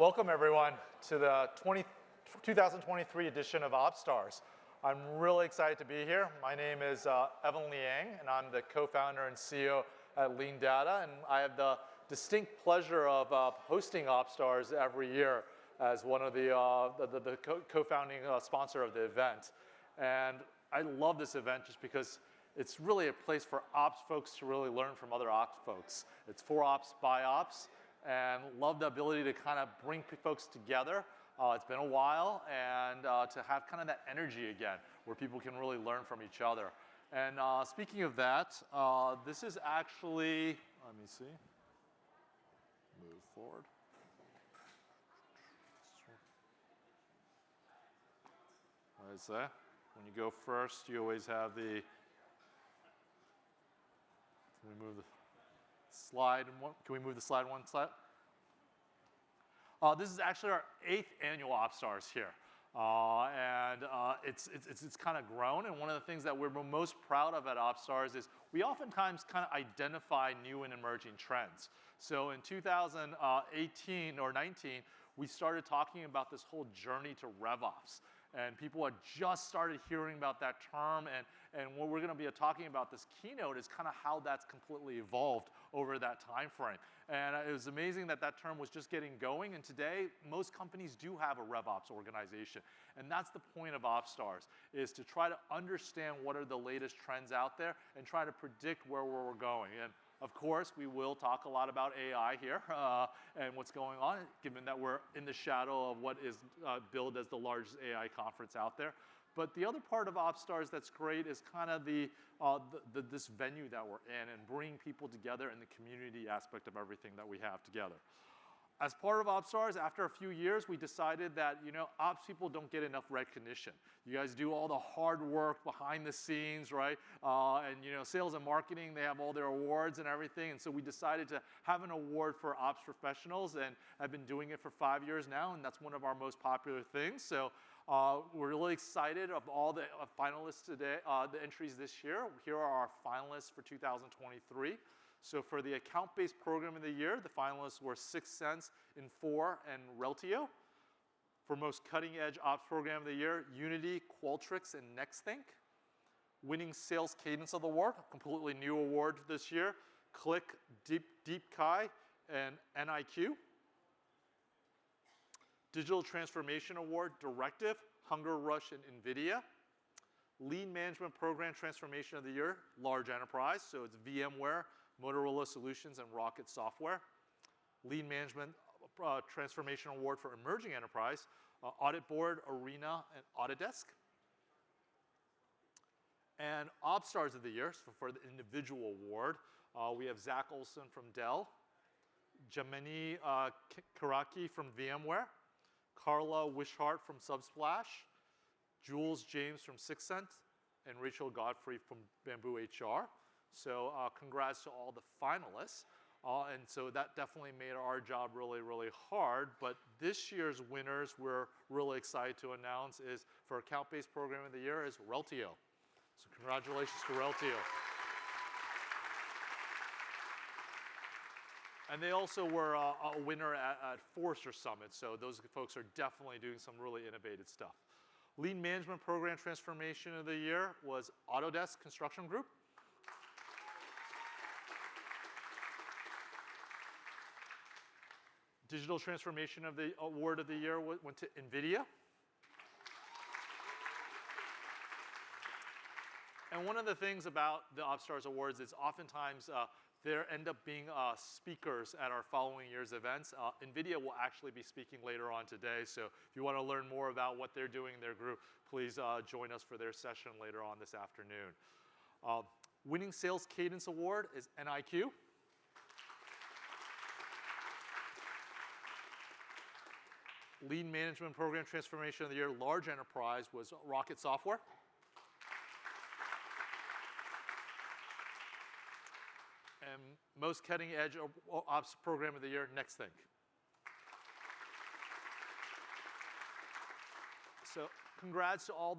Welcome, everyone, to the 2023 edition of OpsStars. I'm really excited to be here. My name is Evan Liang, and I'm the co-founder and CEO at LeanData, and I have the distinct pleasure of hosting OpsStars every year as one of the co-founding sponsor of the event. And I love this event just because it's really a place for ops folks to really learn from other ops folks. It's for ops, by ops, and love the ability to kind of bring folks together. It's been a while, and to have kind of that energy again, where people can really learn from each other. And speaking of that, this is actually, let me see, move forward. What is that? When you go first, you always have the, can we move the slide? Can we move the slide one slide? This is actually our 8th annual OpsStars here. It's kind of grown, and one of the things that we're most proud of at OpsStars is we oftentimes kind of identify new and emerging trends. So in 2018 or 19, we started talking about this whole journey to RevOps. And people had just started hearing about that term, and what we're going to be talking about this keynote is kind of how that's completely evolved over that time frame. And it was amazing that that term was just getting going, and today most companies do have a RevOps organization. And that's the point of OpsStars, is to try to understand what are the latest trends out there and try to predict where we're going. And of course, we will talk a lot about AI here and what's going on, given that we're in the shadow of what is billed as the largest AI conference out there. But the other part of OpsStars that's great is kind of this venue that we're in and bringing people together in the community aspect of everything that we have together. As part of OpsStars, after a few years, we decided that, ops people don't get enough recognition. You guys do all the hard work behind the scenes, right? And sales and marketing, they have all their awards and everything. And so we decided to have an award for ops professionals, and I've been doing it for 5 years now, and that's one of our most popular things. So we're really excited of all the finalists today, the entries this year. Here are our finalists for 2023. So for the account-based program of the year, the finalists were 6sense, Infor, and Reltio. For most cutting-edge ops program of the year, Unity, Qualtrics, and NextThink. Winning sales cadence of the award, a completely new award this year, Click, DeepKai, and NIQ. Digital Transformation Award, Directive, Hunger Rush, and NVIDIA. Lean Management Program Transformation of the Year, Large Enterprise, so it's VMware, Motorola Solutions, and Rocket Software. Lean Management Transformation Award for Emerging Enterprise, Audit Board, Arena, and Autodesk. And OpsStars of the Year, so for the individual award, we have Zach Olson from Dell, Jamini Karaki from VMware, Carla Wishart from Subsplash, Jules James from 6sense, and Rachel Godfrey from Bamboo HR. So congrats to all the finalists. And so that definitely made our job really, really hard. But this year's winners we're really excited to announce is for account-based program of the year is Reltio. So congratulations to Reltio. And they also were a winner at Forrester Summit. So those folks are definitely doing some really innovative stuff. Lean Management Program Transformation of the Year was Autodesk Construction Group. Digital Transformation of the Award of the Year went to NVIDIA. And one of the things about the OpsStars Awards is oftentimes there end up being speakers at our following year's events. NVIDIA will actually be speaking later on today, so if you want to learn more about what they're doing in their group, please join us for their session later on this afternoon. Winning Sales Cadence Award is NIQ. Lean Management Program Transformation of the Year, Large Enterprise, was Rocket Software. And most cutting edge ops program of the year, NextThink. So congrats to all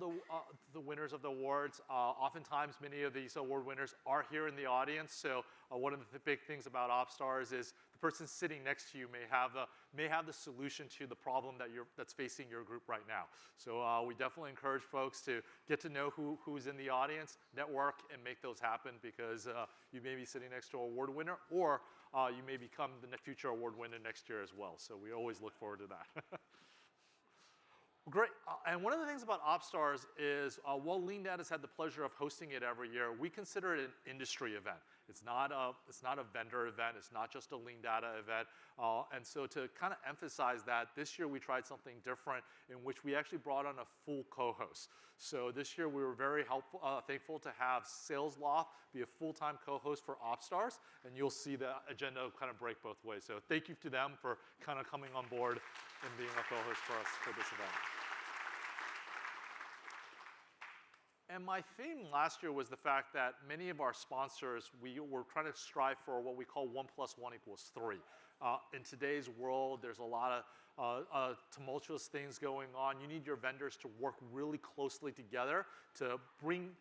the winners of the awards. Oftentimes, many of these award winners are here in the audience. So one of the big things about OpsStars is the person sitting next to you may have the solution to the problem that's facing your group right now. So we definitely encourage folks to get to know who's in the audience, network, and make those happen, because you may be sitting next to an award winner, or you may become the future award winner next year as well. So we always look forward to that. Great, and one of the things about OpsStars is, while LeanData's had the pleasure of hosting it every year, we consider it an industry event. It's not a vendor event, it's not just a LeanData event, and so to kind of emphasize that, this year we tried something different in which we actually brought on a full co-host. So this year we were very thankful to have SalesLoft be a full-time co-host for OpsStars, and you'll see the agenda kind of break both ways. So thank you to them for kind of coming on board and being a co-host for us for this event. And my theme last year was the fact that many of our sponsors, we were trying to strive for what we call 1 + 1 = 3. In today's world, there's a lot of tumultuous things going on. You need your vendors to work really closely together to bring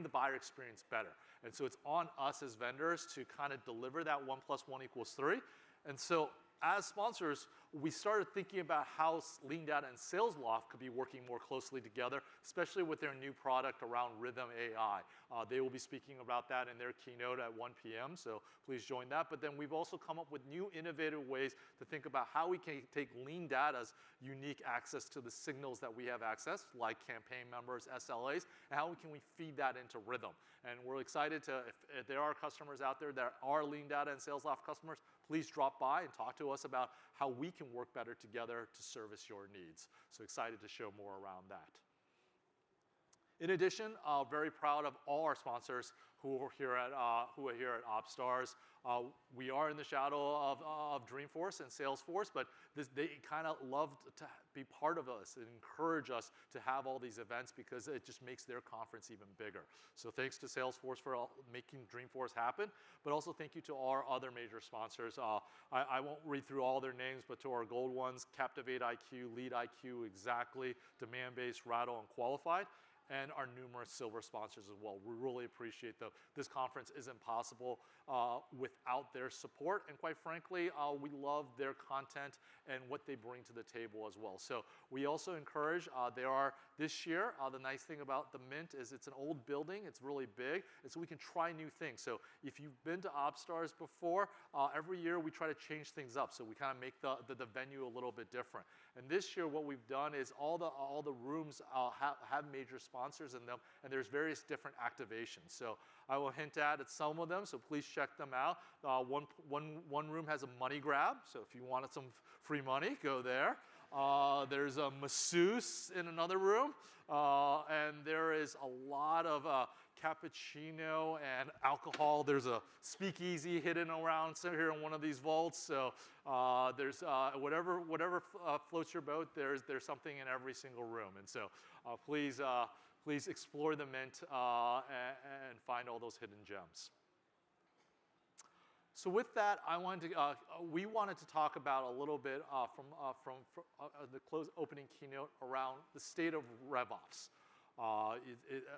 the buyer experience better. And so it's on us as vendors to kind of deliver that 1 + 1 = 3. And so as sponsors, we started thinking about how LeanData and SalesLoft could be working more closely together, especially with their new product around Rhythm AI. They will be speaking about that in their keynote at 1 p.m., so please join that. But then we've also come up with new innovative ways to think about how we can take LeanData's unique access to the signals that we have access, like campaign members, SLAs, and how can we feed that into Rhythm. And we're excited to, if there are customers out there that are LeanData and SalesLoft customers, please drop by and talk to us about how we can work better together to service your needs. So excited to show more around that. In addition, very proud of all our sponsors who are here at OpsStars. We are in the shadow of Dreamforce and Salesforce, but they kind of love to be part of us and encourage us to have all these events, because it just makes their conference even bigger. So thanks to Salesforce for making Dreamforce happen, but also thank you to our other major sponsors. I won't read through all their names, but to our gold ones, Captivate IQ, Lead IQ, Exactly, Demand-Based, Rattle, and Qualified, and our numerous silver sponsors as well. We really appreciate them. This conference isn't possible without their support, and quite frankly, we love their content and what they bring to the table as well. So we also encourage, this year, the nice thing about the Mint is it's an old building, it's really big, and so we can try new things. So if you've been to OpsStars before, every year we try to change things up, so we kind of make the venue a little bit different. And this year what we've done is all the rooms have major sponsors in them, and there's various different activations. So I will hint at some of them, so please check them out. One room has a money grab, so if you wanted some free money, go there. There's a masseuse in another room, and there is a lot of cappuccino and alcohol. There's a speakeasy hidden around here in one of these vaults. So there's whatever floats your boat. There's something in every single room, and so please explore the Mint and find all those hidden gems. So with that, we wanted to talk about a little bit from the opening keynote around the state of RevOps.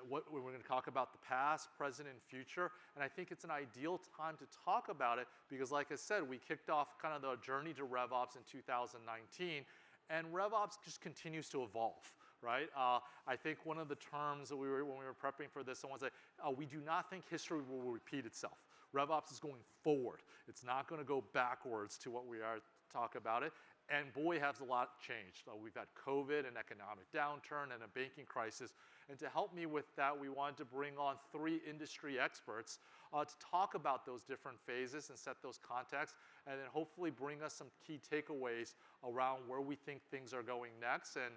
We're going to talk about the past, present, and future, and I think it's an ideal time to talk about it because, like I said, we kicked off kind of the journey to RevOps in 2019, and RevOps just continues to evolve. Right? I think one of the terms that when we were prepping for this, someone said, we do not think history will repeat itself. RevOps is going forward. It's not going to go backwards to what we are talk about it. And boy, has a lot changed. We've had COVID, an economic downturn, and a banking crisis. And to help me with that, we wanted to bring on 3 industry experts to talk about those different phases and set those contexts, and then hopefully bring us some key takeaways around where we think things are going next, and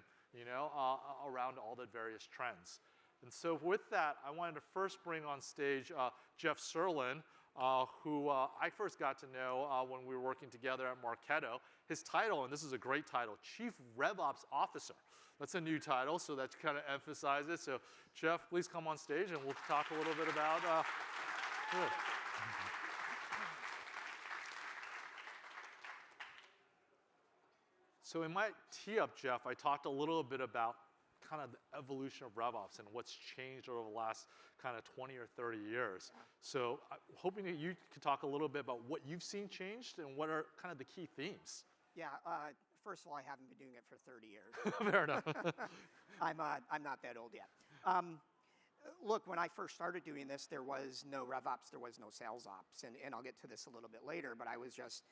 around all the various trends. And so with that, I wanted to first bring on stage Jeff Serlin, who I first got to know when we were working together at Marketo. His title, and this is a great title, Chief RevOps Officer. That's a new title, so that kind of emphasizes it. So Jeff, please come on stage and we'll talk a little bit about So in my tee-up, Jeff, I talked a little bit about kind of the evolution of RevOps and what's changed over the last kind of 20 or 30 years. Yeah. So I'm hoping that you could talk a little bit about what you've seen changed and what are kind of the key themes. Yeah, first of all, I haven't been doing it for 30 years. Fair enough. I'm not that old yet. Look, when I first started doing this, there was no RevOps, there was no sales ops, and I'll get to this a little bit later, but I was just,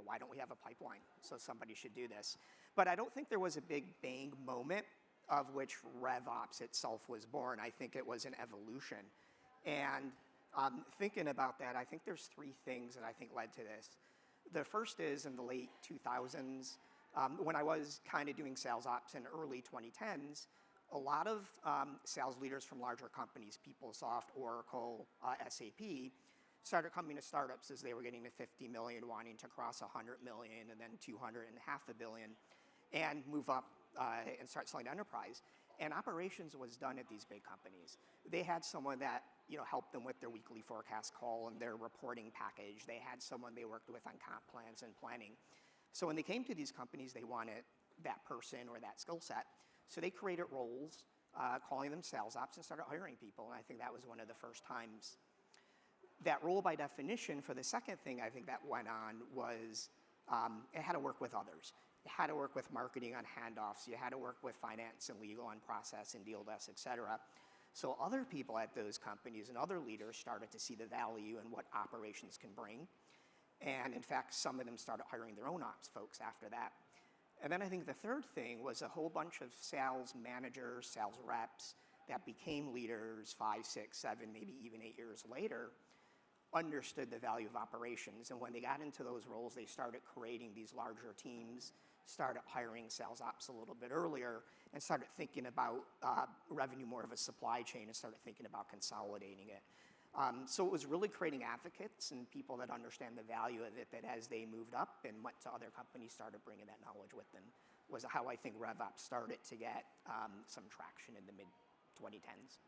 why don't we have a pipeline? So somebody should do this. But I don't think there was a big bang moment of which RevOps itself was born. I think it was an evolution. And thinking about that, I think there's three things that I think led to this. The first is in the late 2000s, when I was kind of doing sales ops in early 2010s, a lot of sales leaders from larger companies, PeopleSoft, Oracle, SAP, started coming to startups as they were getting to 50 million, wanting to cross 100 million, and then 200 and half a billion, and move up and start selling to enterprise. And operations was done at these big companies. They had someone that helped them with their weekly forecast call and their reporting package. They had someone they worked with on comp plans and planning. So when they came to these companies, they wanted that person or that skill set. So they created roles, calling them sales ops, and started hiring people. And I think that was one of the first times. That role, by definition, for the second thing I think that went on was it had to work with others. It had to work with marketing on handoffs. You had to work with finance and legal on process and deal desk, et cetera. So other people at those companies and other leaders started to see the value in what operations can bring. And in fact, some of them started hiring their own ops folks after that. And then I think the third thing was a whole bunch of sales managers, sales reps that became leaders 5, 6, 7, maybe even 8 years later, understood the value of operations. And when they got into those roles, they started creating these larger teams, started hiring sales ops a little bit earlier, and started thinking about revenue more of a supply chain and started thinking about consolidating it. So it was really creating advocates and people that understand the value of it, that as they moved up and went to other companies, started bringing that knowledge with them, was how I think RevOps started to get some traction in the mid-2010s.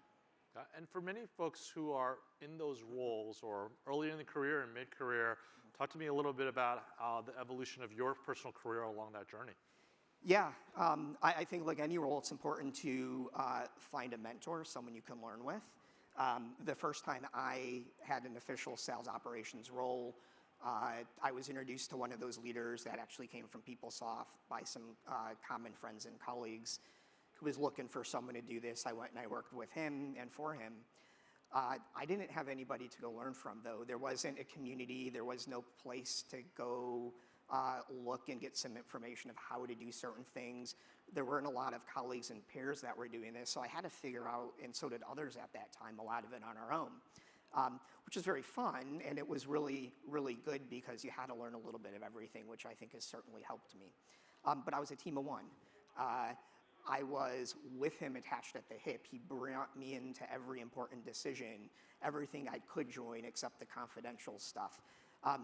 And for many folks who are in those roles or early in the career and mid-career, talk to me a little bit about the evolution of your personal career along that journey. Yeah, I think like any role, it's important to find a mentor, someone you can learn with. The first time I had an official sales operations role, I was introduced to one of those leaders that actually came from PeopleSoft by some common friends and colleagues who was looking for someone to do this. I went and I worked with him and for him. I didn't have anybody to go learn from, though. There wasn't a community. There was no place to go look and get some information of how to do certain things. There weren't a lot of colleagues and peers that were doing this, so I had to figure out, and so did others at that time, a lot of it on our own, which was very fun, and it was really, really good because you had to learn a little bit of everything, which I think has certainly helped me. But I was a team of one. I was with him attached at the hip. He brought me into every important decision, everything I could join except the confidential stuff.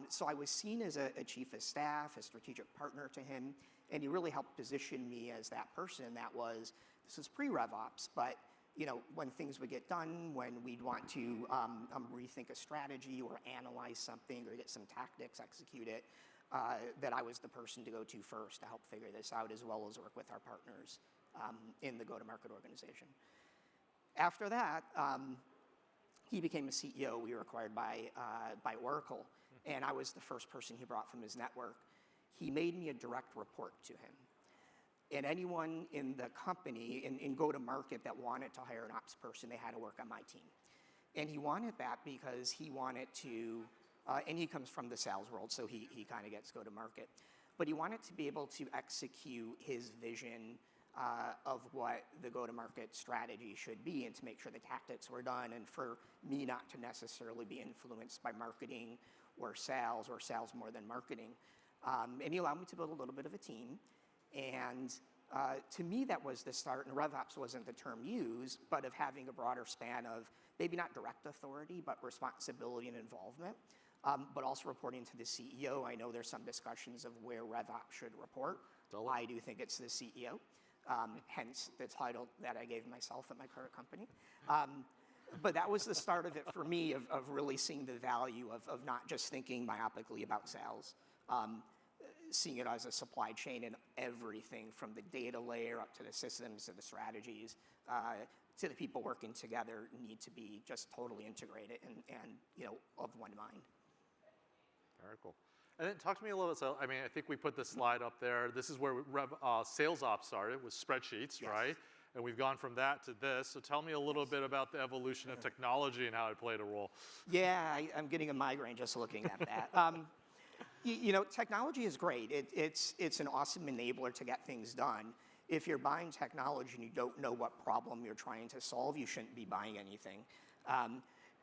So I was seen as a chief of staff, a strategic partner to him, and he really helped position me as that person that was, this was pre-RevOps, but when things would get done, when we'd want to rethink a strategy or analyze something or get some tactics executed, that I was the person to go to first to help figure this out, as well as work with our partners in the go-to-market organization. After that, he became a CEO. We were acquired by Oracle, and I was the first person he brought from his network. He made me a direct report to him. And anyone in the company, in go-to-market that wanted to hire an ops person, they had to work on my team. And he wanted that because he wanted to, and he comes from the sales world, so he kind of gets go-to-market. But he wanted to be able to execute his vision of what the go-to-market strategy should be, and to make sure the tactics were done, and for me not to necessarily be influenced by marketing or sales more than marketing. And he allowed me to build a little bit of a team. And to me, that was the start, and RevOps wasn't the term used, but of having a broader span of maybe not direct authority, but responsibility and involvement, but also reporting to the CEO. I know there's some discussions of where RevOps should report. I do think it's the CEO, hence the title that I gave myself at my current company. But that was the start of it for me, of really seeing the value of not just thinking myopically about sales. seeing it as a supply chain, and everything from the data layer up to the systems to the strategies to the people working together need to be just totally integrated and of one mind. Very cool. And then talk to me a little bit. So, I mean, I think we put this slide up there. This is where sales ops started with spreadsheets, Yes. right? And we've gone from that to this. So tell me a little bit about the evolution of technology and how it played a role. Yeah, I'm getting a migraine just looking at that. Technology is great. It's an awesome enabler to get things done. If you're buying technology and you don't know what problem you're trying to solve, you shouldn't be buying anything.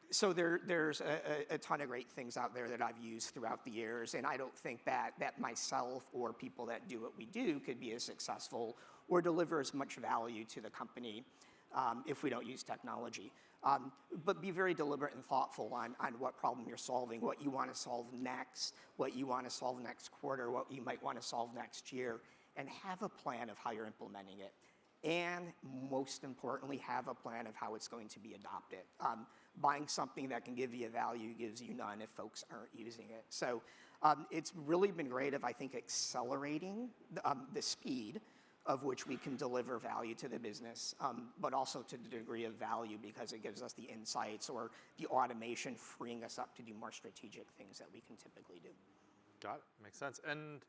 So there's a ton of great things out there that I've used throughout the years, and I don't think that myself or people that do what we do could be as successful or deliver as much value to the company if we don't use technology. But be very deliberate and thoughtful on what problem you're solving, what you want to solve next, what you want to solve next quarter, what you might want to solve next year, and have a plan of how you're implementing it. And most importantly, have a plan of how it's going to be adopted. Buying something that can give you a value gives you none if folks aren't using it. So it's really been great of, I think, accelerating the speed of which we can deliver value to the business, but also to the degree of value because it gives us the insights or the automation freeing us up to do more strategic things that we can typically do. Got it. Makes sense. And,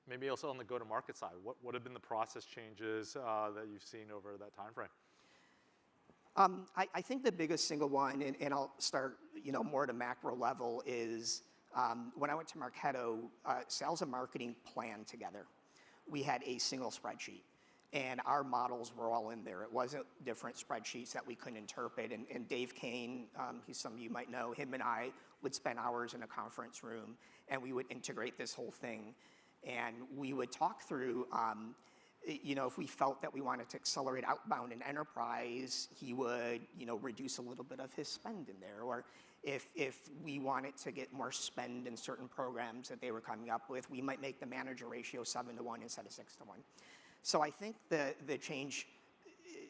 maybe also on the go-to-market side, what have been the process changes that you've seen over that time frame? I think the biggest single one, and I'll start, more at a macro level, is when I went to Marketo, sales and marketing planned together. We had a single spreadsheet, and our models were all in there. It wasn't different spreadsheets that we couldn't interpret. And Dave Kane, who some of you might know, him and I would spend hours in a conference room, and we would integrate this whole thing. And we would talk through, if we felt that we wanted to accelerate outbound and enterprise, he would, reduce a little bit of his spend in there. Or if we wanted to get more spend in certain programs that they were coming up with, we might make the manager ratio 7-to-1 instead of 6-to-1. So I think the change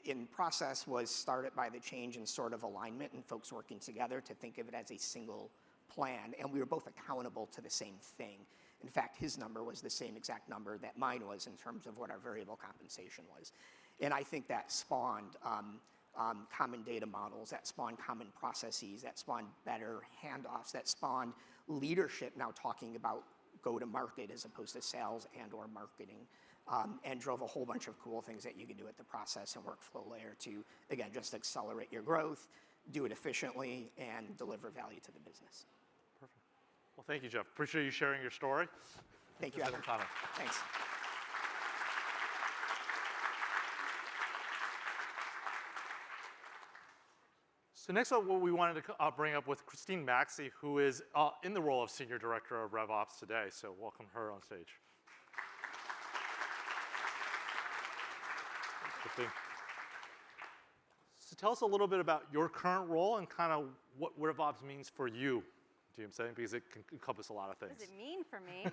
in process was started by the change in sort of alignment and folks working together to think of it as a single plan. And we were both accountable to the same thing. In fact, his number was the same exact number that mine was in terms of what our variable compensation was. And I think that spawned common data models, that spawned common processes, that spawned better handoffs, that spawned leadership now talking about go-to-market as opposed to sales and or marketing, and drove a whole bunch of cool things that you can do at the process and workflow layer to, again, just accelerate your growth, do it efficiently, and deliver value to the business. Perfect. Well, thank you, Jeff. Appreciate you sharing your story. Thank you, Evan. Thanks. So next up, what we wanted to bring up with Christine Maxey, who is in the role of Senior Director of RevOps today. So welcome her on stage. Christine. So tell us a little bit about your current role and kind of what RevOps means for you. Do you know what I'm saying? Because it can encompass a lot of things. What does it mean for me?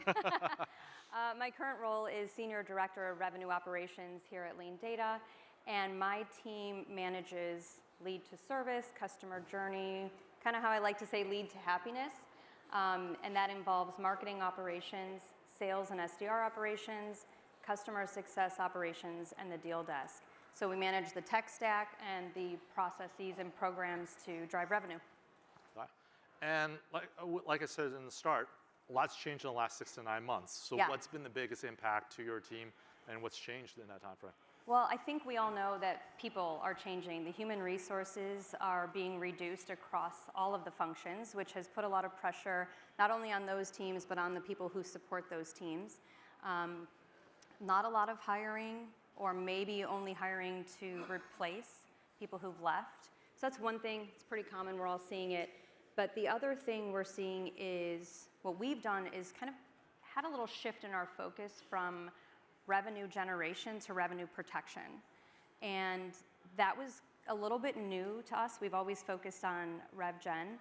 My current role is Senior Director of Revenue Operations here at LeanData, and my team manages lead to service, customer journey, kind of how I like to say lead to happiness. And that involves marketing operations, sales and SDR operations, customer success operations, and the deal desk. So we manage the tech stack and the processes and programs to drive revenue. And like I said in the start, a lot's changed in the last 6 to 9 months. So what's been the biggest impact to your team and what's changed in that time frame? Well, I think we all know that people are changing. The human resources are being reduced across all of the functions, which has put a lot of pressure not only on those teams, but on the people who support those teams. Not a lot of hiring, or maybe only hiring to replace people who've left. So that's one thing. It's pretty common. We're all seeing it. But the other thing we're seeing is what we've done is kind of had a little shift in our focus from revenue generation to revenue protection. And that was a little bit new to us. We've always focused on rev gen.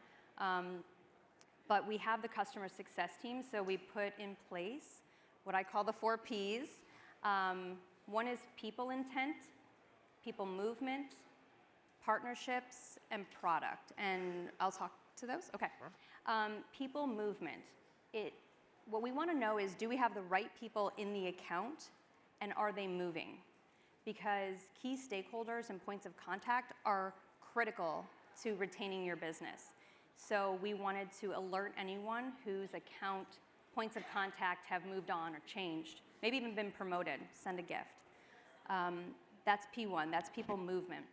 But we have the customer success team, so we put in place what I call the 4 Ps. One is people intent, people movement, partnerships, and product. And I'll talk to those. Okay. Sure. People movement. what we want to know is, do we have the right people in the account, and are they moving? Because key stakeholders and points of contact are critical to retaining your business. So we wanted to alert anyone whose account points of contact have moved on or changed, maybe even been promoted, send a gift. That's P1, that's people movement.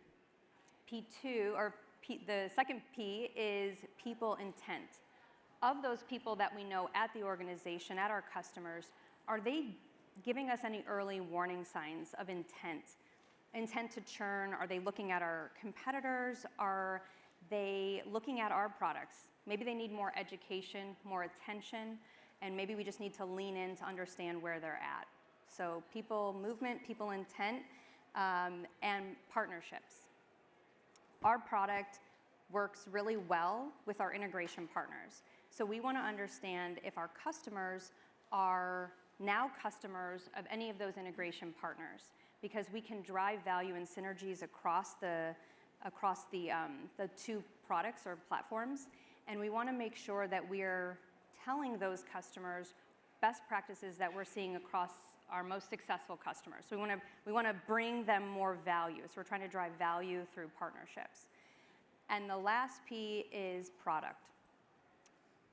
P2, or the second P is people intent. Of those people that we know at the organization, at our customers, are they giving us any early warning signs of intent? Intent to churn, are they looking at our competitors? Are they looking at our products? Maybe they need more education, more attention, and maybe we just need to lean in to understand where they're at. So people movement, people intent, and partnerships. Our product works really well with our integration partners. So we want to understand if our customers are now customers of any of those integration partners, because we can drive value and synergies across the two products or platforms, and we want to make sure that we're telling those customers best practices that we're seeing across our most successful customers. So we want to bring them more value. So we're trying to drive value through partnerships. And the last P is product.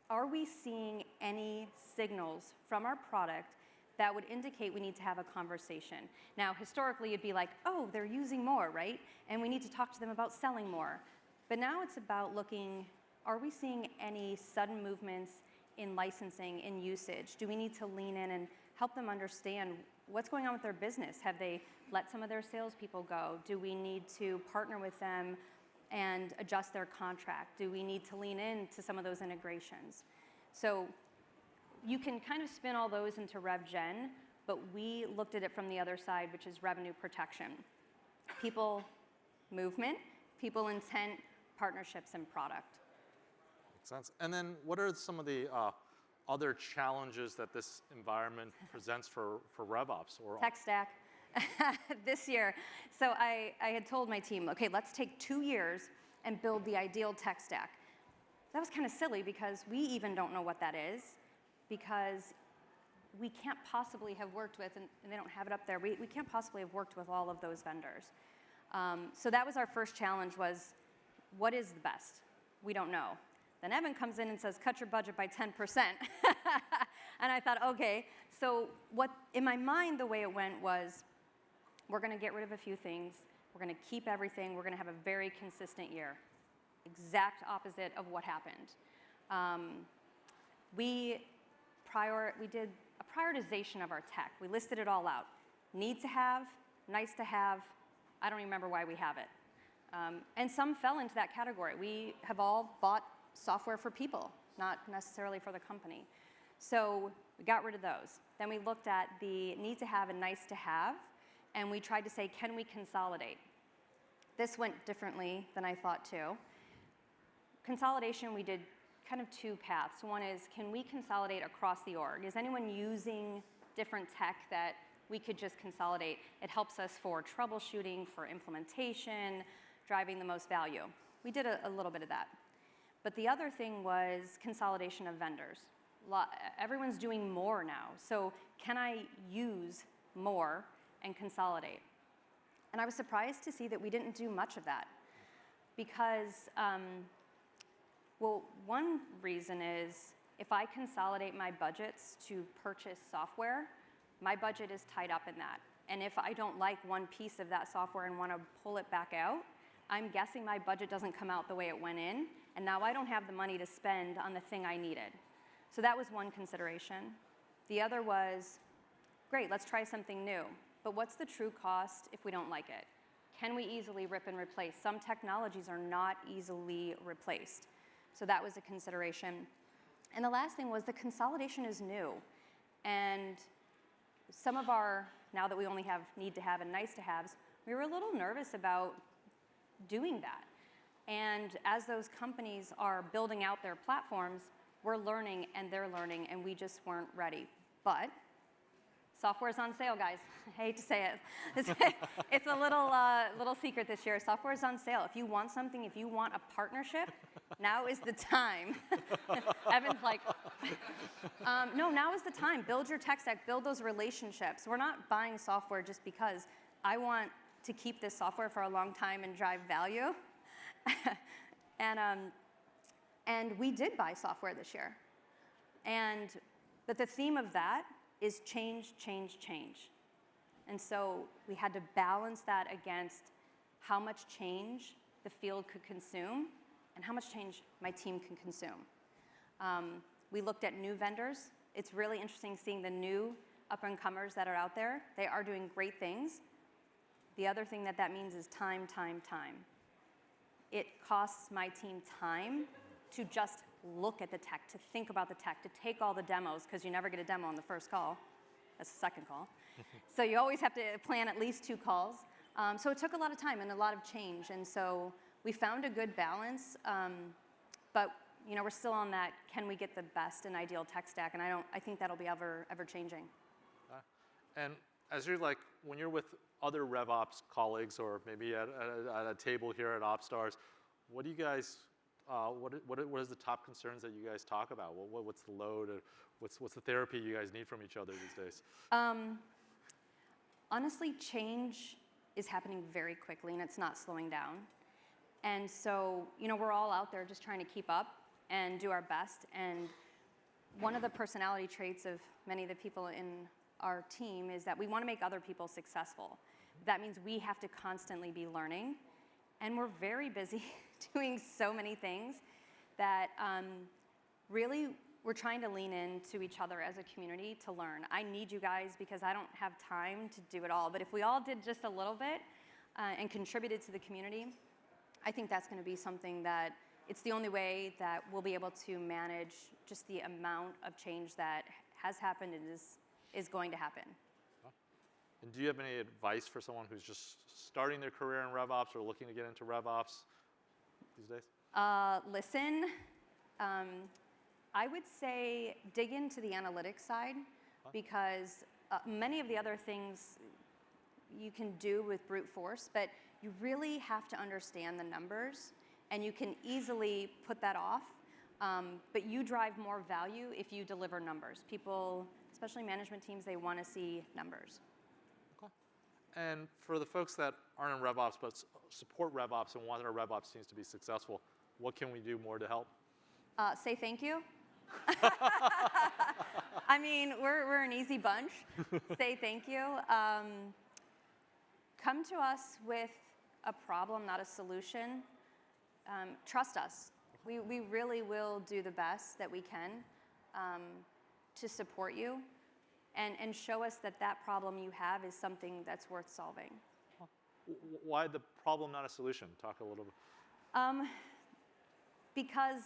Are we seeing any signals from our product that would indicate we need to have a conversation? Now, historically, it'd be like, oh, they're using more, right? And we need to talk to them about selling more. But now it's about looking, are we seeing any sudden movements in licensing, in usage? Do we need to lean in and help them understand what's going on with their business? Have they let some of their salespeople go? Do we need to partner with them and adjust their contract? Do we need to lean into some of those integrations? So you can kind of spin all those into Rev Gen, but we looked at it from the other side, which is revenue protection. People movement, people intent, partnerships, and product. Makes sense. And then what are some of the other challenges that this environment presents for RevOps? Tech stack. This year, so I had told my team, okay, let's take 2 years and build the ideal tech stack. That was kind of silly because we even don't know what that is, because we can't possibly have worked with, and they don't have it up there, we can't possibly have worked with all of those vendors. So that was our first challenge, was what is the best? We don't know. Then Evan comes in and says, cut your budget by 10%. And I thought, okay, so what, in my mind, the way it went was, we're going to get rid of a few things. We're going to keep everything. We're going to have a very consistent year. Exact opposite of what happened. We did a prioritization of our tech. We listed it all out. Need to have, nice to have. I don't even remember why we have it. And some fell into that category. We have all bought software for people, not necessarily for the company. So we got rid of those. Then we looked at the need to have and nice to have, and we tried to say, can we consolidate? This went differently than I thought too. Consolidation, we did kind of two paths. One is, can we consolidate across the org? Is anyone using different tech that we could just consolidate? It helps us for troubleshooting, for implementation, driving the most value. We did a little bit of that. But the other thing was consolidation of vendors. Everyone's doing more now, so can I use more and consolidate? And I was surprised to see that we didn't do much of that, because, well, one reason is if I consolidate my budgets to purchase software, my budget is tied up in that. And if I don't like one piece of that software and want to pull it back out, I'm guessing my budget doesn't come out the way it went in, and now I don't have the money to spend on the thing I needed. So that was one consideration. The other was, great, let's try something new. But what's the true cost if we don't like it? Can we easily rip and replace? Some technologies are not easily replaced. So that was a consideration. And the last thing was the consolidation is new. And some of our, now that we only have need to have and nice to haves, we were a little nervous about doing that. And as those companies are building out their platforms, we're learning and they're learning, and we just weren't ready. But software's on sale, guys. I hate to say it. It's a little secret this year. Software's on sale. If you want something, if you want a partnership, Now is the time. Evan's like, no, now is the time. Build your tech stack, build those relationships. We're not buying software just because I want to keep this software for a long time and drive value. And we did buy software this year. But the theme of that is change, change, change. And so we had to balance that against how much change the field could consume and how much change my team can consume. We looked at new vendors. It's really interesting seeing the new up-and-comers that are out there. They are doing great things. The other thing that means is time, time, time. It costs my team time to just look at the tech, to think about the tech, to take all the demos, because you never get a demo on the first call. That's the second call. So you always have to plan at least 2 calls. So it took a lot of time and a lot of change. And so we found a good balance. But we're still on that, can we get the best and ideal tech stack? And I think that'll be ever changing. And as you're when you're with other RevOps colleagues or maybe at a table here at OpsStars, what do you guys, what is the top concerns that you guys talk about? What's the load? Or what's the therapy you guys need from each other these days? Honestly, change is happening very quickly and it's not slowing down. And so, we're all out there just trying to keep up and do our best. And one of the personality traits of many of the people in our team is that we want to make other people successful. That means we have to constantly be learning. And we're very busy doing so many things that really we're trying to lean into each other as a community to learn. I need you guys because I don't have time to do it all. But if we all did just a little bit and contributed to the community, I think that's going to be something that it's the only way that we'll be able to manage just the amount of change that has happened and is going to happen. And do you have any advice for someone who's just starting their career in RevOps or looking to get into RevOps these days? Listen, I would say dig into the analytics side because many of the other things you can do with brute force, but you really have to understand the numbers and you can easily put that off, but you drive more value if you deliver numbers. People, especially management teams, they want to see numbers. Okay. And for the folks that aren't in RevOps but support RevOps and want their RevOps teams to be successful, what can we do more to help? Say thank you. I mean, we're an easy bunch. Say thank you. Come to us with a problem, not a solution. Trust us. We really will do the best that we can to support you and show us that problem you have is something that's worth solving. Why the problem, not a solution? Talk a little bit. Because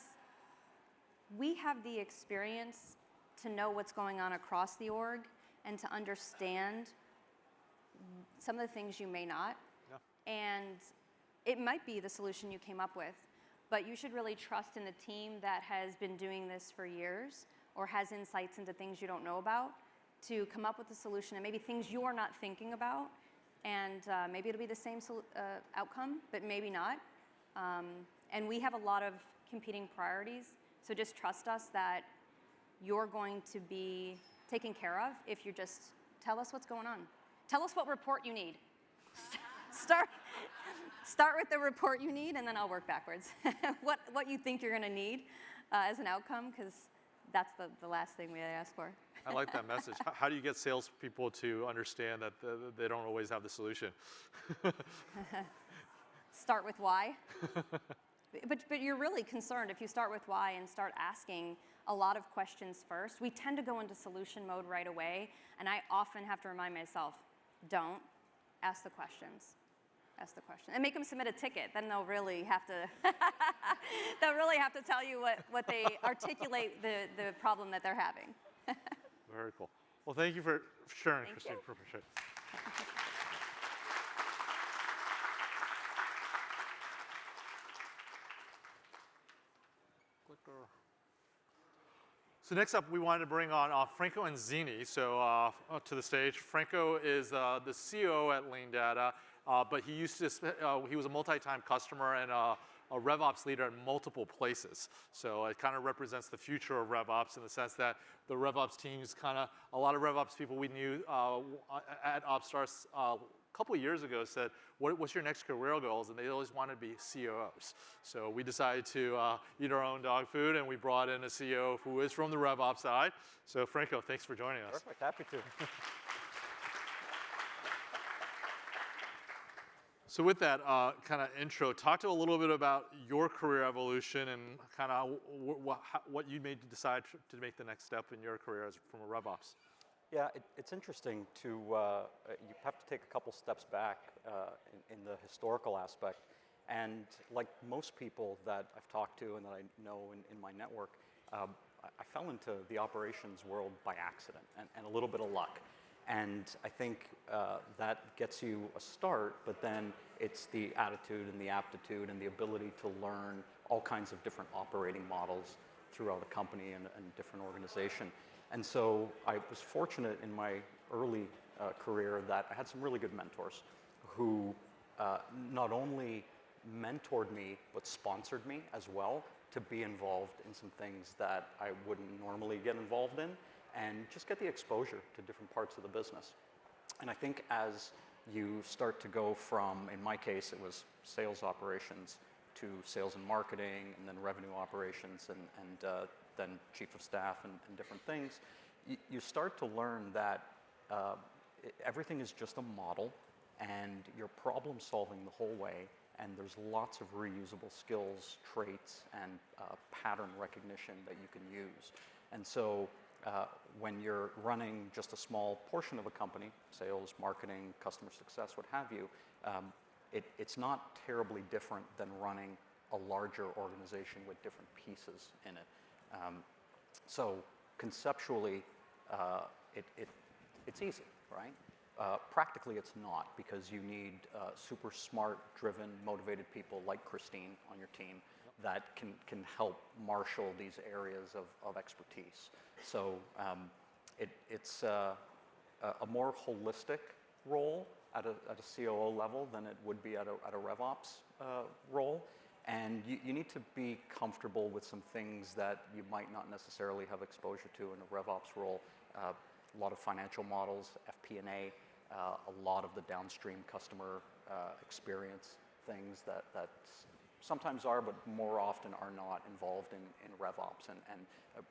we have the experience to know what's going on across the org and to understand some of the things you may not. Yeah. And it might be the solution you came up with, but you should really trust in the team that has been doing this for years or has insights into things you don't know about to come up with a solution and maybe things you're not thinking about. And maybe it'll be the same outcome, but maybe not. And we have a lot of competing priorities, so just trust us that you're going to be taken care of if you just tell us what's going on. Tell us what report you need. Start with the report you need, and then I'll work backwards. what you think you're going to need as an outcome, because that's the last thing we ask for. I like that message. How do you get salespeople to understand that they don't always have the solution? Start with why. But you're really concerned if you start with why and start asking a lot of questions first. We tend to go into solution mode right away, and I often have to remind myself, don't ask the questions. Ask the question and make them submit a ticket. Then they'll really have to tell you what they articulate the problem that they're having. Very cool. Well, thank you for sharing, Christine. Appreciate it. So next up, we wanted to bring on Franco Anzini to the stage. Franco is the CEO at LeanData, but he was a multi-time customer and a RevOps leader at multiple places. So it kind of represents the future of RevOps in the sense that the RevOps teams a lot of RevOps people we knew at OpsStars a couple of years ago said, what's your next career goals? And they always wanted to be COOs. So we decided to eat our own dog food, and we brought in a CEO who is from the RevOps side. So Franco, thanks for joining us. Perfect, happy to. So with that kind of intro, talk to a little bit about your career evolution and kind of what you made to decide to make the next step in your career from a RevOps. Yeah, it's interesting to, you have to take a couple steps back in the historical aspect. And like most people that I've talked to and that I know in my network, I fell into the operations world by accident and a little bit of luck. And I think that gets you a start, but then it's the attitude and the aptitude and the ability to learn all kinds of different operating models throughout a company and different organization. And so I was fortunate in my early career that I had some really good mentors who not only mentored me, but sponsored me as well to be involved in some things that I wouldn't normally get involved in and just get the exposure to different parts of the business. And I think as you start to go from, in my case, it was sales operations to sales and marketing, and then revenue operations, and then chief of staff and different things, you start to learn that everything is just a model, and you're problem solving the whole way, and there's lots of reusable skills, traits, and pattern recognition that you can use. And so when you're running just a small portion of a company, sales, marketing, customer success, what have you, it's not terribly different than running a larger organization with different pieces in it. So conceptually, it's easy, right? Practically, it's not, because you need super smart, driven, motivated people like Christine on your team that can help marshal these areas of expertise. So it's a more holistic role at a COO level than it would be at a RevOps role. And you need to be comfortable with some things that you might not necessarily have exposure to in a RevOps role. A lot of financial models, FP&A, a lot of the downstream customer experience things that sometimes are, but more often are not involved in RevOps. And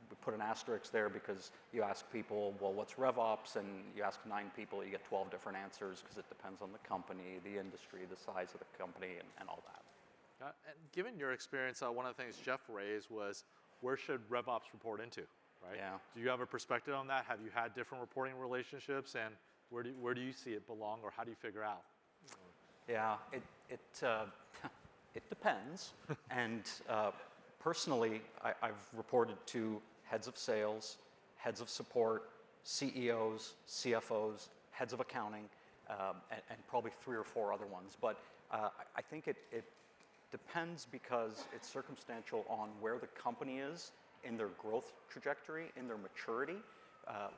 we put an asterisk there because you ask people, well, what's RevOps? And you ask 9 people, you get 12 different answers because it depends on the company, the industry, the size of the company, and all that. And given your experience, one of the things Jeff raised was, where should RevOps report into, right? Yeah. Do you have a perspective on that? Have you had different reporting relationships, and where do you see it belong, or how do you figure out? Yeah, it depends. And personally, I've reported to heads of sales, heads of support, CEOs, CFOs, heads of accounting, and probably 3 or 4 other ones. But I think it depends, because it's circumstantial on where the company is in their growth trajectory, in their maturity.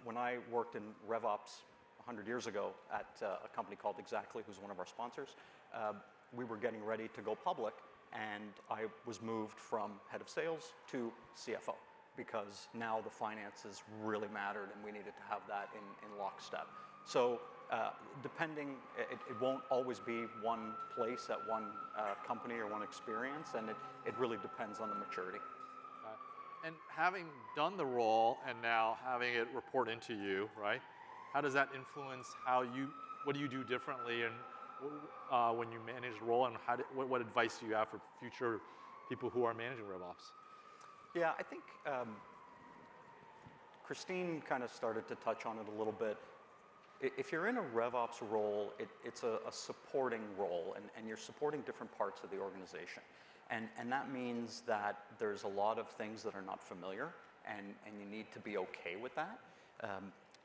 When I worked in RevOps 100 years ago at a company called Exactly, who's one of our sponsors, we were getting ready to go public, and I was moved from head of sales to CFO, because now the finances really mattered, and we needed to have that in lockstep. So depending, it won't always be one place at one company or one experience, and it really depends on the maturity. And having done the role and now having it report into you, right? How does that influence what do you do differently, and when you manage the role, and what advice do you have for future people who are managing RevOps? Yeah, I think Christine kind of started to touch on it a little bit. If you're in a RevOps role, it's a supporting role, and you're supporting different parts of the organization. And that means that there's a lot of things that are not familiar, and you need to be okay with that.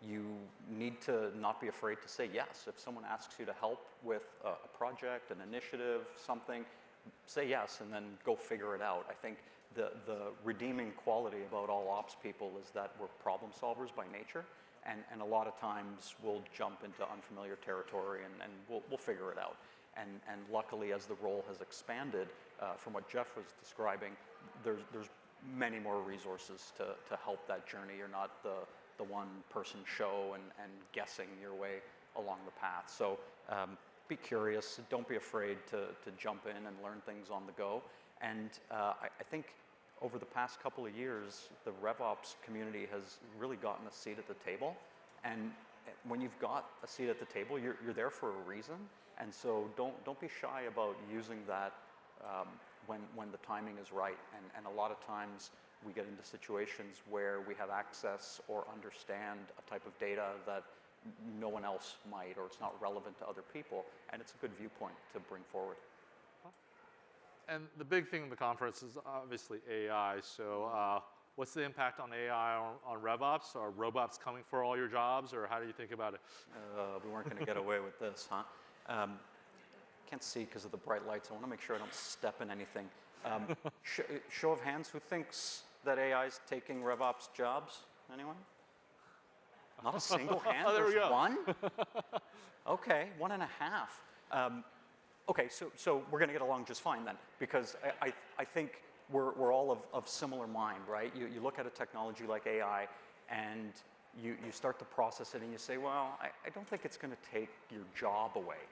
You need to not be afraid to say yes. If someone asks you to help with a project, an initiative, something, say yes, and then go figure it out. I think the redeeming quality about all ops people is that we're problem solvers by nature, and a lot of times we'll jump into unfamiliar territory, and we'll figure it out. And luckily, as the role has expanded, from what Jeff was describing, there's many more resources to help that journey. You're not the one-person show and guessing your way along the path. So be curious. Don't be afraid to jump in and learn things on the go. And I think over the past couple of years, the RevOps community has really gotten a seat at the table. And when you've got a seat at the table, you're there for a reason. And so don't be shy about using that when the timing is right. And a lot of times we get into situations where we have access or understand a type of data that no one else might, or it's not relevant to other people. And it's a good viewpoint to bring forward. And the big thing in the conference is obviously AI. So what's the impact on AI on RevOps? Are robots coming for all your jobs, or how do you think about it? We weren't going to get away with this, huh? Can't see because of the bright lights. I want to make sure I don't step in anything. Show of hands, who thinks that AI is taking RevOps jobs? Anyone? Not a single hand? Oh, there we There's go. one? Okay, 1.5. Okay, so we're going to get along just fine then, because I think we're all of similar mind, right? You look at a technology like AI, and you start to process it, and you say, well, I don't think it's going to take your job away.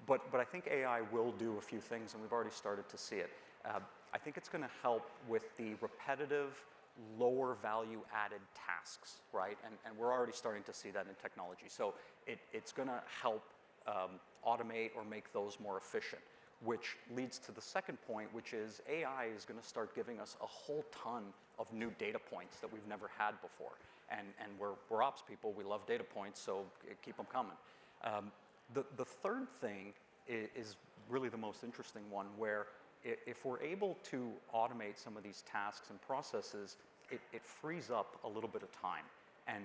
But I think AI will do a few things, and we've already started to see it. I think it's going to help with the repetitive, lower value added tasks, right? And we're already starting to see that in technology. So it's going to help automate or make those more efficient, which leads to the second point, which is AI is going to start giving us a whole ton of new data points that we've never had before. And we're ops people, we love data points, so keep them coming. The third thing is really the most interesting one, where if we're able to automate some of these tasks and processes, it frees up a little bit of time. And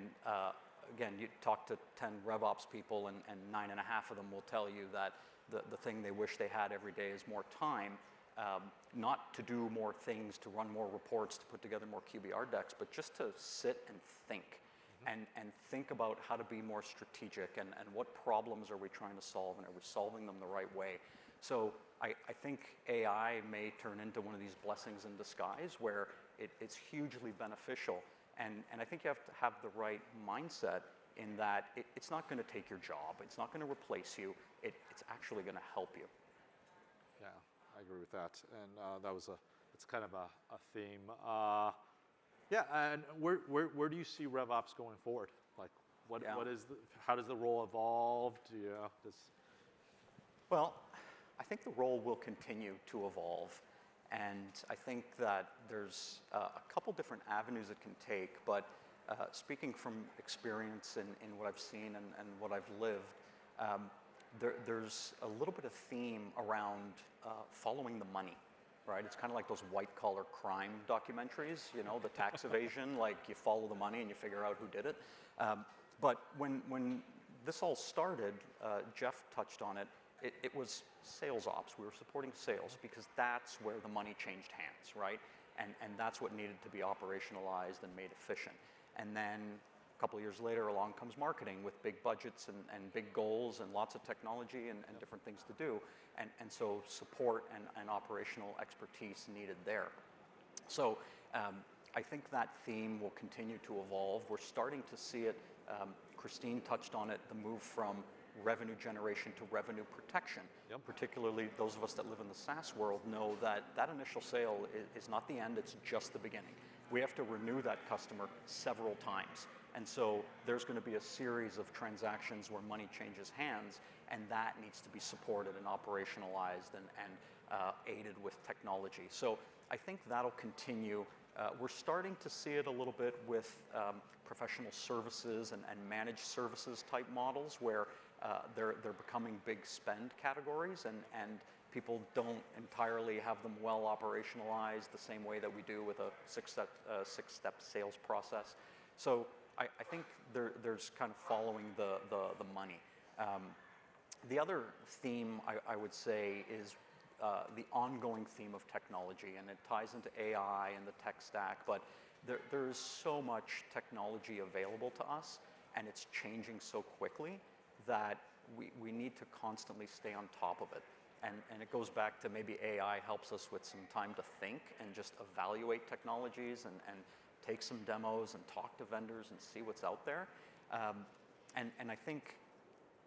again, you talk to 10 RevOps people, and 9.5 of them will tell you that the thing they wish they had every day is more time, not to do more things, to run more reports, to put together more QBR decks, but just to sit and think. And think about how to be more strategic, and what problems are we trying to solve, and are we solving them the right way. So I think AI may turn into one of these blessings in disguise, where it's hugely beneficial. And I think you have to have the right mindset in that it's not going to take your job. It's not going to replace you. It's actually going to help you. Yeah, I agree with that. And it's kind of a theme. Yeah, and where do you see RevOps going forward? Like, how does the role evolve? Well, I think the role will continue to evolve, and I think that there's a couple different avenues it can take. But speaking from experience in what I've seen and what I've lived, there's a little bit of theme around following the money. Right? It's kind of like those white-collar crime documentaries, the tax evasion, like you follow the money and you figure out who did it. But when this all started, Jeff touched on it, it was sales ops. We were supporting sales because that's where the money changed hands, right? And that's what needed to be operationalized and made efficient. And then a couple of years later, along comes marketing with big budgets and big goals and lots of technology and different things to do. And so support and operational expertise needed there. So I think that theme will continue to evolve. We're starting to see it. Christine touched on it, the move from revenue generation to revenue protection. Yep. Particularly those of us that live in the SaaS world know that initial sale is not the end, it's just the beginning. We have to renew that customer several times. And so there's going to be a series of transactions where money changes hands, and that needs to be supported and operationalized and aided with technology. So I think that'll continue. We're starting to see it a little bit with professional services and managed services type models, where they're becoming big spend categories, and people don't entirely have them well operationalized the same way that we do with a six-step sales process. So I think there's kind of following the money. The other theme I would say is the ongoing theme of technology, and it ties into AI and the tech stack, but there is so much technology available to us, and it's changing so quickly that we need to constantly stay on top of it. And it goes back to maybe AI helps us with some time to think and just evaluate technologies and take some demos and talk to vendors and see what's out there. And I think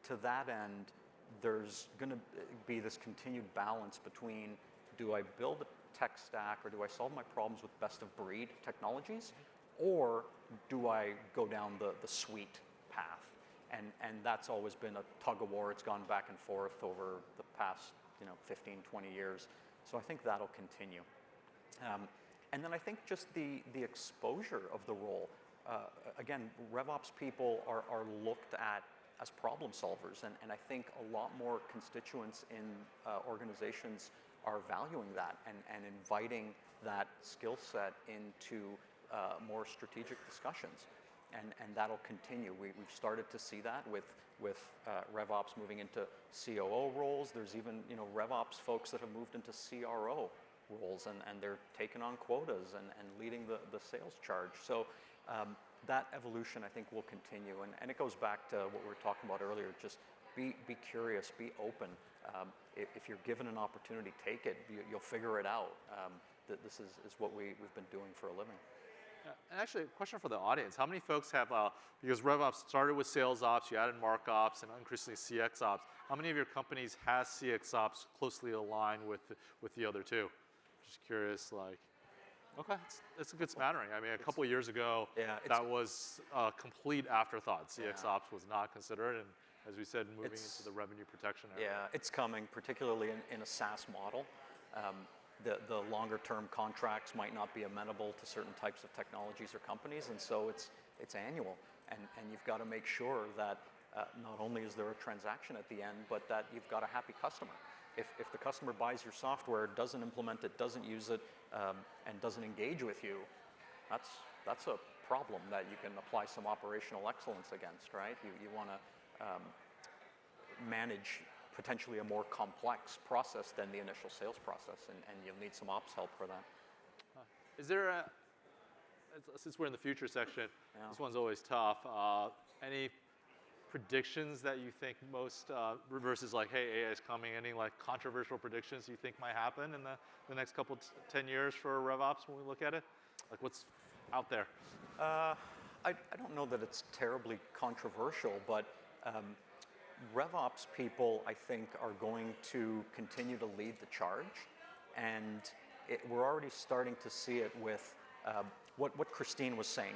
to that end, there's going to be this continued balance between, do I build a tech stack or do I solve my problems with best of breed technologies, or do I go down the suite path? And that's always been a tug of war. It's gone back and forth over the past 15, 20 years. So I think that'll continue. And then I think just the exposure of the role. Again, RevOps people are looked at as problem solvers, and I think a lot more constituents in organizations are valuing that and inviting that skill set into more strategic discussions. And that'll continue. We've started to see that with RevOps moving into COO roles. There's even RevOps folks that have moved into CRO roles, and they're taking on quotas and leading the sales charge. So that evolution, I think, will continue. And it goes back to what we were talking about earlier. Just be curious, be open. If you're given an opportunity, take it. You'll figure it out. This is what we've been doing for a living. And actually, a question for the audience. How many folks have, because RevOps started with sales ops, you added markups, and increasingly CX ops. How many of your companies has CX ops closely aligned with the other two? Just curious, okay, it's a good smattering. I mean, a couple of years ago, that was a complete afterthought. CX ops was not considered, and as we said, moving into the revenue protection area. Yeah, it's coming, particularly in a SaaS model. The longer-term contracts might not be amenable to certain types of technologies or companies, and so it's annual. And you've got to make sure that not only is there a transaction at the end, but that you've got a happy customer. If the customer buys your software, doesn't implement it, doesn't use it, and doesn't engage with you, that's a problem that you can apply some operational excellence against, right? You want to manage potentially a more complex process than the initial sales process, and you'll need some ops help for that. Is there since we're in the future section, this one's always tough, any predictions that you think most, versus hey, AI is coming, any controversial predictions you think might happen in the next couple, 10 years for RevOps when we look at it? What's out there? I don't know that it's terribly controversial, but RevOps people, I think, are going to continue to lead the charge, and we're already starting to see it with what Christine was saying,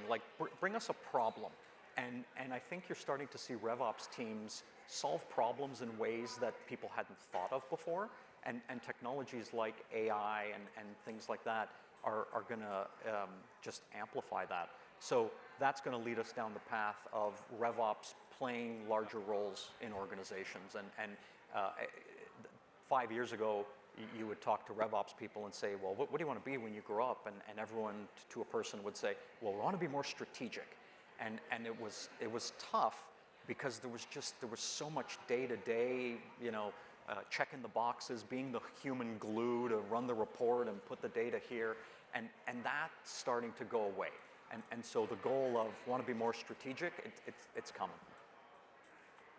bring us a problem, and I think you're starting to see RevOps teams solve problems in ways that people hadn't thought of before, and technologies like AI and things like that are going to just amplify that. So that's going to lead us down the path of RevOps playing larger roles in organizations. And 5 years ago, you would talk to RevOps people and say, well, what do you want to be when you grow up? And everyone to a person would say, well, we want to be more strategic. And it was tough because there was so much day-to-day, checking the boxes, being the human glue to run the report and put the data here. And that's starting to go away. And so the goal of want to be more strategic, it's coming.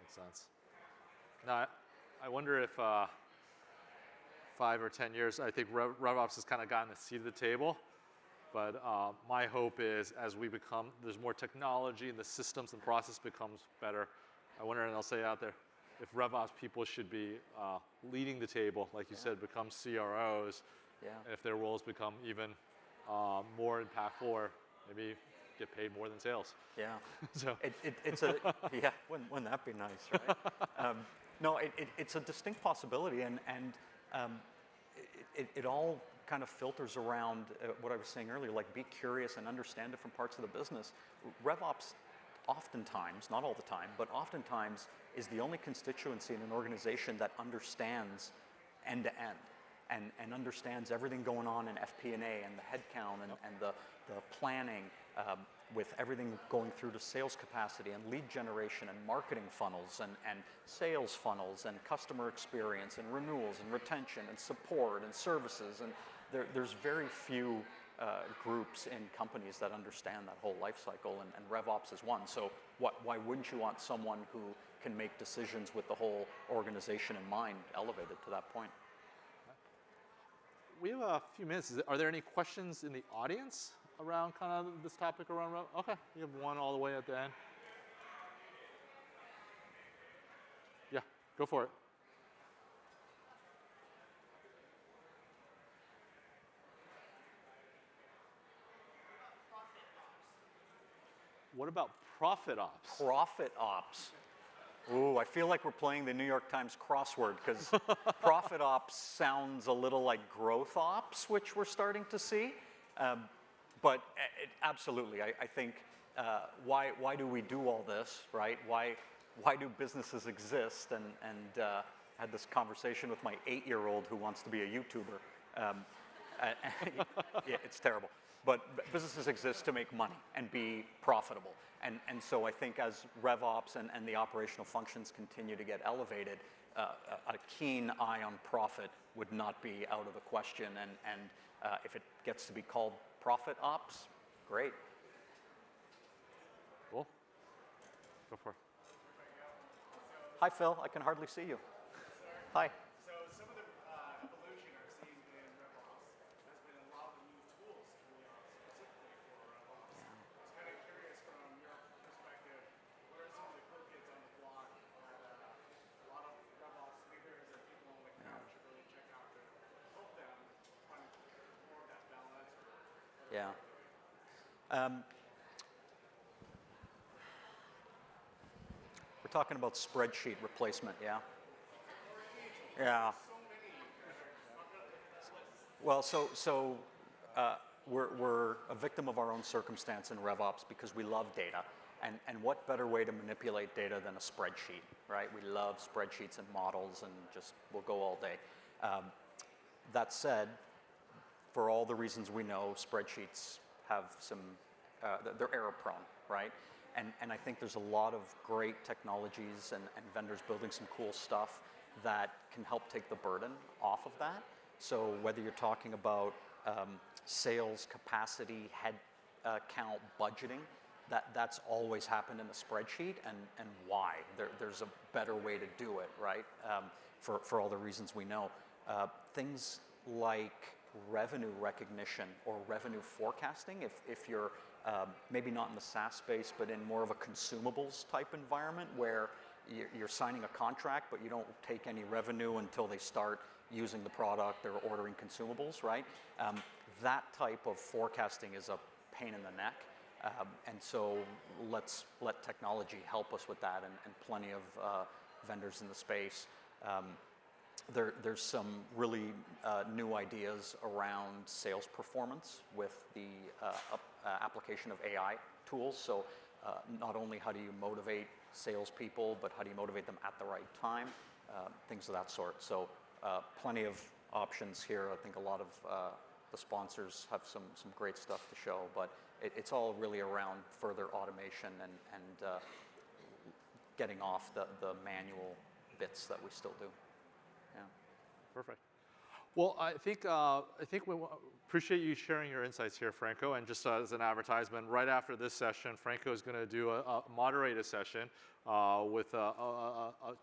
Makes sense. Now, I wonder if 5 or 10 years, I think RevOps has kind of gotten a seat at the table. But my hope is as there's more technology and the systems and process becomes better, I wonder, and I'll say out there, if RevOps people should be leading the table, like you said, become CROs, and if their roles become even more impactful, or maybe get paid more than sales. Yeah. So it's wouldn't that be nice, right? No, it's a distinct possibility, and it all kind of filters around what I was saying earlier, be curious and understand different parts of the business. RevOps oftentimes, not all the time, but oftentimes is the only constituency in an organization that understands end-to-end and understands everything going on in FP&A and the headcount and the planning, with everything going through to sales capacity and lead generation and marketing funnels and sales funnels and customer experience and renewals and retention and support and services. And there's very few groups in companies that understand that whole life cycle, and RevOps is one. So why wouldn't you want someone who can make decisions with the whole organization in mind elevated to that point. We have a few minutes. Are there any questions in the audience around kind of this topic around RevOps? Okay, we have one all the way at the end. Yeah, go for it. What about profit ops? Profit ops. Ooh, I feel like we're playing the New York Times crossword because profit ops sounds a little like growth ops, which we're starting to see. But absolutely, I think why do we do all this, right? Why do businesses exist? And I had this conversation with my 8-year-old who wants to be a YouTuber. Yeah, it's terrible. But businesses exist to make money and be profitable. And so I think as RevOps and the operational functions continue to get elevated, a keen eye on profit would not be out of the question. And if it gets to be called profit ops, great. Cool. Go for it. Hi, Phil. I can hardly see you. Hi. So some of the evolution I've seen in RevOps has been a lot of the new tools coming out specifically for RevOps. I was kind of curious from your perspective, what are some of the cool kids on the block that a lot of RevOps leaders and people on the couch should really check out to help them find more of that balance? Yeah. We're talking about spreadsheet replacement, yeah? Yeah. Well, we're a victim of our own circumstance in RevOps because we love data. And what better way to manipulate data than a spreadsheet, right? We love spreadsheets and models and just we'll go all day. That said, for all the reasons we know, spreadsheets have some, they're error prone, right? And I think there's a lot of great technologies and vendors building some cool stuff that can help take the burden off of that. So whether you're talking about sales capacity, head count, budgeting, that's always happened in the spreadsheet, and why? There's a better way to do it, right? For all the reasons we know. Things like revenue recognition or revenue forecasting, if you're maybe not in the SaaS space, but in more of a consumables type environment where you're signing a contract, but you don't take any revenue until they start using the product or ordering consumables, right? That type of forecasting is a pain in the neck. And so let's let technology help us with that, and plenty of vendors in the space. There's some really new ideas around sales performance with the application of AI tools. So not only how do you motivate salespeople, but how do you motivate them at the right time, things of that sort. So plenty of options here. I think a lot of the sponsors have some great stuff to show, but it's all really around further automation and getting off the manual bits that we still do. Yeah. Perfect. Well, I think we appreciate you sharing your insights here, Franco. And just as an advertisement, right after this session, Franco is going to do moderate a session with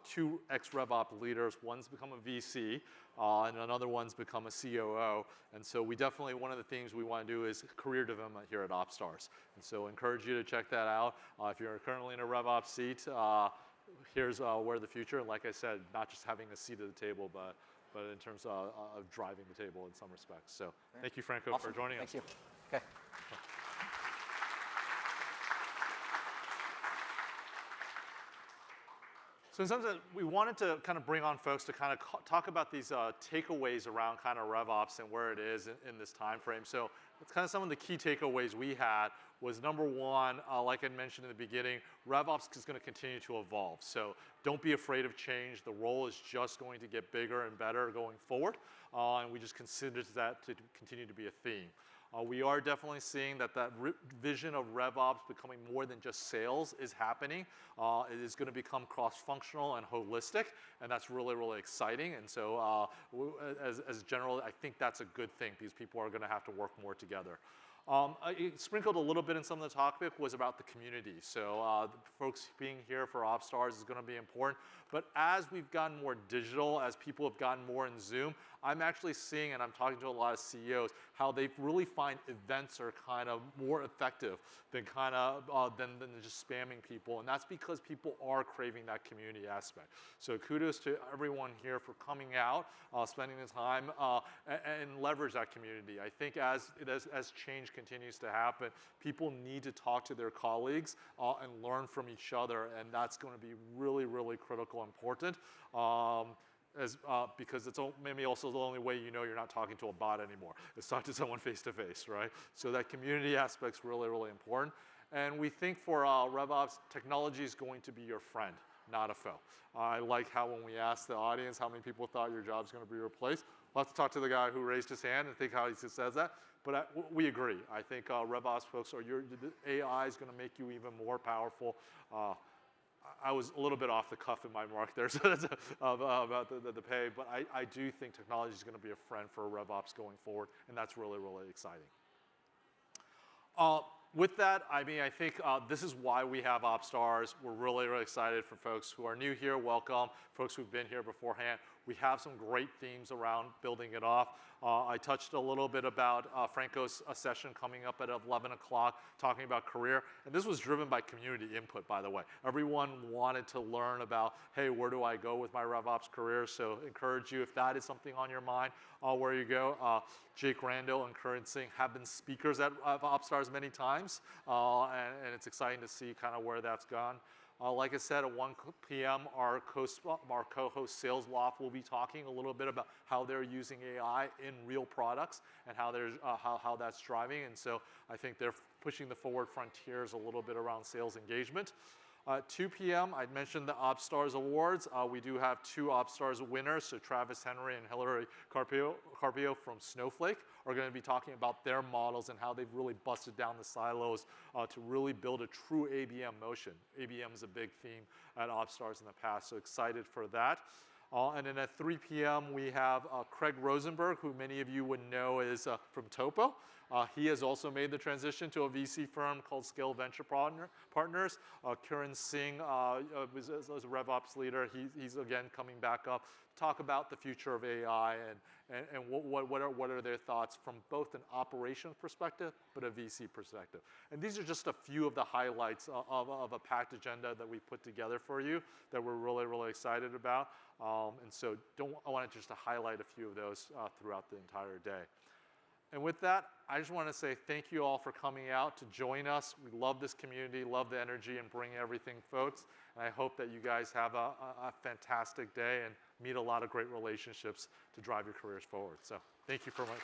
two ex-RevOps leaders. One's become a VC, and another one's become a COO. And so we definitely, one of the things we want to do is career development here at OpsStars. And so I encourage you to check that out. If you're currently in a RevOps seat, here's where the future. And like I said, not just having a seat at the table, but in terms of driving the table in some respects. So thank you, Franco, Awesome. for joining us. Thank you. Okay. So in some sense, we wanted to kind of bring on folks to kind of talk about these takeaways around kind of RevOps and where it is in this time frame. So it's kind of some of the key takeaways we had was number one, like I mentioned in the beginning, RevOps is going to continue to evolve. So don't be afraid of change. The role is just going to get bigger and better going forward. And we just consider that to continue to be a theme. We are definitely seeing that vision of RevOps becoming more than just sales is happening. It is going to become cross-functional and holistic, and that's really, really exciting. And so as general, I think that's a good thing because people are going to have to work more together. Sprinkled a little bit in some of the topic was about the community. So the folks being here for OpsStars is going to be important. But as we've gotten more digital, as people have gotten more in Zoom, I'm actually seeing, and I'm talking to a lot of CEOs, how they really find events are kind of more effective than than just spamming people. And that's because people are craving that community aspect. So kudos to everyone here for coming out, spending the time, and leverage that community. I think as change continues to happen, people need to talk to their colleagues and learn from each other, and that's going to be really, really critical and important. Because it's maybe also the only way you know you're not talking to a bot anymore. It's talk to someone face to face, right? So that community aspect's really, really important. And we think for RevOps, technology is going to be your friend, not a foe. I like how when we asked the audience how many people thought your job's going to be replaced, let's talk to the guy who raised his hand and think how he says that. But we agree. I think RevOps folks, AI is going to make you even more powerful. I was a little bit off the cuff in my mark there so that's about the pay, but I do think technology is going to be a friend for RevOps going forward, and that's really, really exciting. With that, I think this is why we have OpsStars. We're really, really excited for folks who are new here, welcome. Folks who've been here beforehand. We have some great themes around building it off. I touched a little bit about Franco's session coming up at 11 o'clock, talking about career. And this was driven by community input, by the way. Everyone wanted to learn about, hey, where do I go with my RevOps career? So encourage you, if that is something on your mind, where you go. Jake Randall and Current Singh have been speakers at OpsStars many times, and it's exciting to see kind of where that's gone. Like I said, at 1 p.m., our co-host Sales Loft will be talking a little bit about how they're using AI in real products and how that's driving. And so I think they're pushing the forward frontiers a little bit around sales engagement. 2 p.m., I mentioned the OpsStars Awards. We do have 2 OpsStars winners, so Travis Henry and Hillary Carpio from Snowflake are going to be talking about their models and how they've really busted down the silos to really build a true ABM motion. ABM is a big theme at OpsStars in the past, so excited for that. And then at 3 p.m., we have Craig Rosenberg, who many of you would know is from Topo. He has also made the transition to a VC firm called Scale Venture Partners. Kiran Singh is a RevOps leader. He's again coming back up to talk about the future of AI and what are their thoughts from both an operations perspective but a VC perspective. And these are just a few of the highlights of a packed agenda that we put together for you that we're really, really excited about. And so I wanted just to highlight a few of those throughout the entire day. And with that, I just want to say thank you all for coming out to join us. We love this community, love the energy and bringing everything, folks. And I hope that you guys have a fantastic day and meet a lot of great relationships to drive your careers forward. So thank you for much.